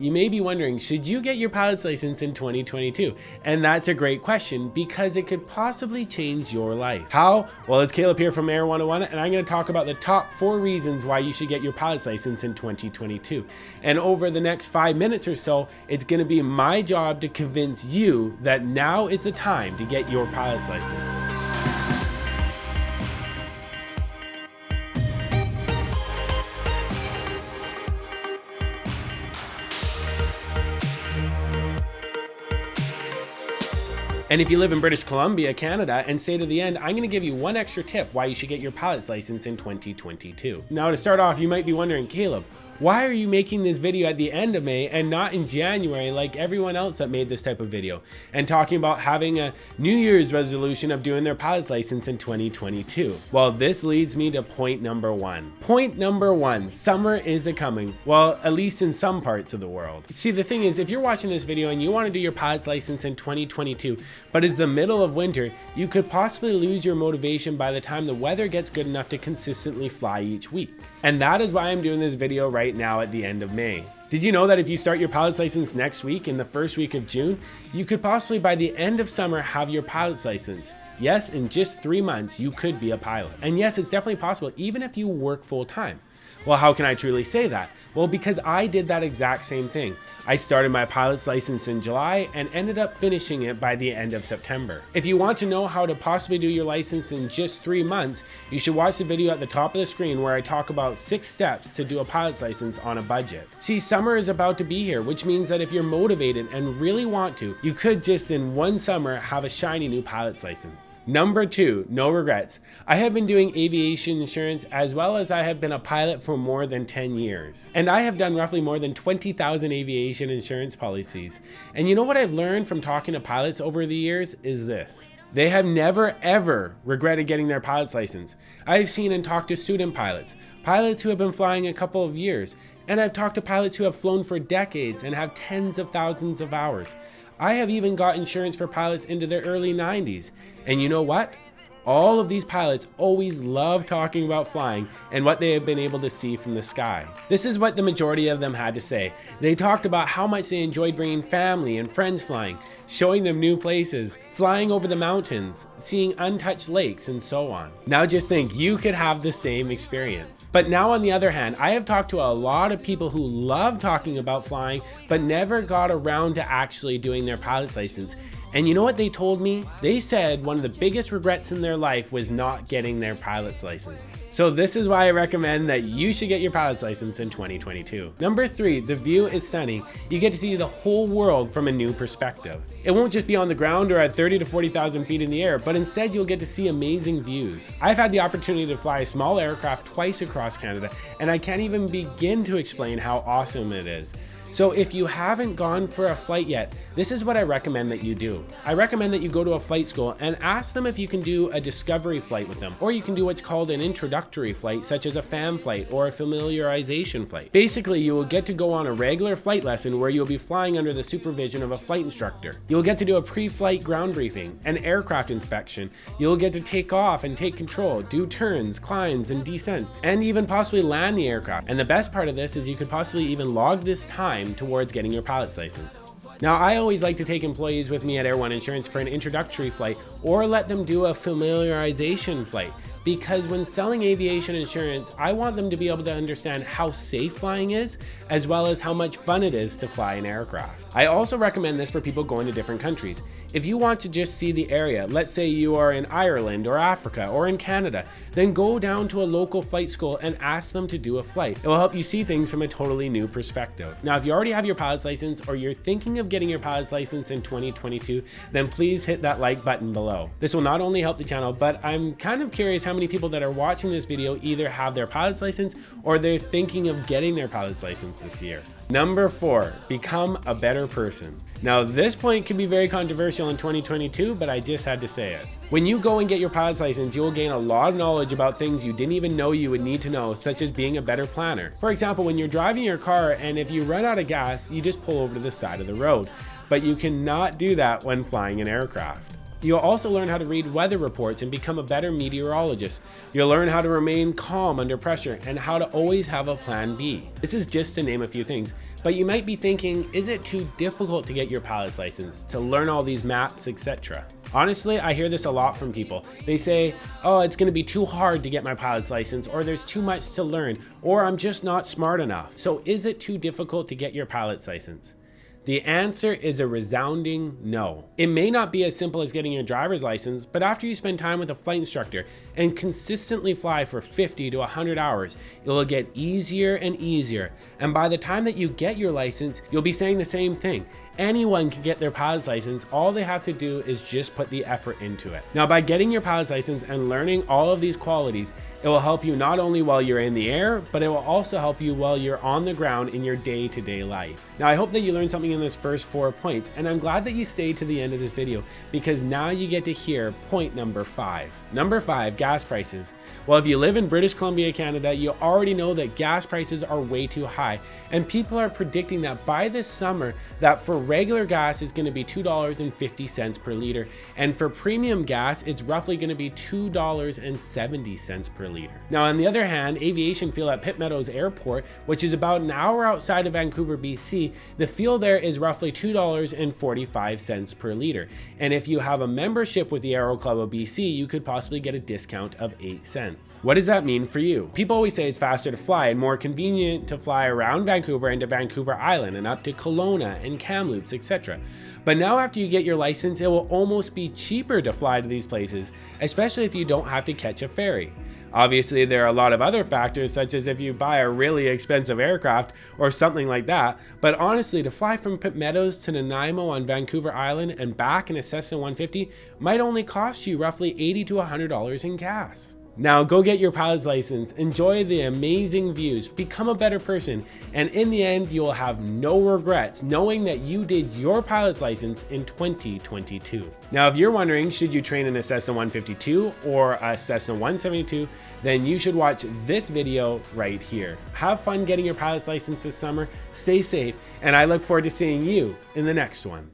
You may be wondering, should you get your pilot's license in 2022? And that's a great question because it could possibly change your life. How? Well, it's Caleb here from Air 101, and I'm going to talk about the top 4 reasons why you should get your pilot's license in 2022. And over the next 5 minutes or so, it's going to be my job to convince you that now is the time to get your pilot's license. And if you live in British Columbia, Canada, and stay to the end, I'm going to give you one extra tip why you should get your pilot's license in 2022. Now, to start off, you might be wondering, Caleb, why are you making this video at the end of May and not in January like everyone else that made this type of video and talking about having a New Year's resolution of doing their pilot's license in 2022? Well, this leads me to point number 1. Point number 1, summer is a-coming. Well, at least in some parts of the world. See, the thing is, if you're watching this video and you want to do your pilot's license in 2022, but it's the middle of winter, you could possibly lose your motivation by the time the weather gets good enough to consistently fly each week. And that is why I'm doing this video right now at the end of May. Did you know that if you start your pilot's license next week in the first week of June, you could possibly by the end of summer have your pilot's license? Yes, in just 3 months, you could be a pilot. And yes, it's definitely possible even if you work full time. Well, how can I truly say that? Well, because I did that exact same thing. I started my pilot's license in July and ended up finishing it by the end of September. If you want to know how to possibly do your license in just 3 months, you should watch the video at the top of the screen where I talk about 6 steps to do a pilot's license on a budget. See, summer is about to be here, which means that if you're motivated and really want to, you could just in one summer have a shiny new pilot's license. Number 2, no regrets. I have been doing aviation insurance as well as I have been a pilot for more than 10 years. And I have done roughly more than 20,000 aviation insurance policies. And you know what I've learned from talking to pilots over the years is this. They have never ever regretted getting their pilot's license. I've seen and talked to student pilots who have been flying a couple of years, and I've talked to pilots who have flown for decades and have tens of thousands of hours. I have even got insurance for pilots into their early 90s. And you know what? All of these pilots always love talking about flying and what they have been able to see from the sky. This is what the majority of them had to say. They talked about how much they enjoyed bringing family and friends flying, showing them new places, flying over the mountains, seeing untouched lakes, and so on. Now just think, you could have the same experience. But now on the other hand, I have talked to a lot of people who love talking about flying, but never got around to actually doing their pilot's license. And you know what they told me? They said one of the biggest regrets in their life was not getting their pilot's license. So this is why I recommend that you should get your pilot's license in 2022. Number 3, the view is stunning. You get to see the whole world from a new perspective. It won't just be on the ground or at 30 to 40,000 feet in the air, but instead you'll get to see amazing views. I've had the opportunity to fly a small aircraft twice across Canada, and I can't even begin to explain how awesome it is. So if you haven't gone for a flight yet, this is what I recommend that you do. I recommend that you go to a flight school and ask them if you can do a discovery flight with them, or you can do what's called an introductory flight, such as a FAM flight or a familiarization flight. Basically, you will get to go on a regular flight lesson where you'll be flying under the supervision of a flight instructor. You'll get to do a pre-flight ground briefing, an aircraft inspection. You'll get to take off and take control, do turns, climbs, and descent, and even possibly land the aircraft. And the best part of this is you could possibly even log this time towards getting your pilot's license. Now, I always like to take employees with me at Air One Insurance for an introductory flight or let them do a familiarization flight. Because when selling aviation insurance, I want them to be able to understand how safe flying is, as well as how much fun it is to fly an aircraft. I also recommend this for people going to different countries. If you want to just see the area, let's say you are in Ireland or Africa or in Canada, then go down to a local flight school and ask them to do a flight. It will help you see things from a totally new perspective. Now, if you already have your pilot's license or you're thinking of getting your pilot's license in 2022, then please hit that like button below. This will not only help the channel, but I'm kind of curious how many people that are watching this video either have their pilot's license or they're thinking of getting their pilot's license this year. Number 4, become a better person. Now, this point can be very controversial in 2022, but I just had to say it. When you go and get your pilot's license, you'll gain a lot of knowledge about things you didn't even know you would need to know, such as being a better planner. For example, when you're driving your car and if you run out of gas, you just pull over to the side of the road. But you cannot do that when flying an aircraft. You'll also learn how to read weather reports and become a better meteorologist. You'll learn how to remain calm under pressure and how to always have a plan B. This is just to name a few things, but you might be thinking, is it too difficult to get your pilot's license, to learn all these maps, etc.? Honestly, I hear this a lot from people. They say, oh, it's gonna be too hard to get my pilot's license, or there's too much to learn, or I'm just not smart enough. So is it too difficult to get your pilot's license? The answer is a resounding no. It may not be as simple as getting your driver's license, but after you spend time with a flight instructor and consistently fly for 50 to 100 hours, it will get easier and easier. And by the time that you get your license, you'll be saying the same thing. Anyone can get their pilot's license. All they have to do is just put the effort into it. Now, by getting your pilot's license and learning all of these qualities, it will help you not only while you're in the air, but it will also help you while you're on the ground in your day-to-day life. Now, I hope that you learned something in this first 4 points, and I'm glad that you stayed to the end of this video because now you get to hear point number 5. Number 5, gas prices. Well, if you live in British Columbia, Canada, you already know that gas prices are way too high, and people are predicting that by this summer, that for regular gas is going to be $2.50 per liter, and for premium gas, it's roughly going to be $2.70 per liter. Now, on the other hand, aviation fuel at Pitt Meadows Airport, which is about an hour outside of Vancouver, BC, the fuel there is roughly $2.45 per liter. And if you have a membership with the Aero Club of BC, you could possibly get a discount of 8 cents. What does that mean for you? People always say it's faster to fly and more convenient to fly around Vancouver and to Vancouver Island and up to Kelowna and Kamloops, etc. But now after you get your license, it will almost be cheaper to fly to these places, especially if you don't have to catch a ferry. Obviously, there are a lot of other factors, such as if you buy a really expensive aircraft or something like that, but honestly, to fly from Pitt Meadows to Nanaimo on Vancouver Island and back in a Cessna 150 might only cost you roughly $80 to $100 in gas. Now go get your pilot's license, enjoy the amazing views, become a better person, and in the end, you will have no regrets knowing that you did your pilot's license in 2022. Now, if you're wondering, should you train in a Cessna 152 or a Cessna 172, then you should watch this video right here. Have fun getting your pilot's license this summer, stay safe, and I look forward to seeing you in the next one.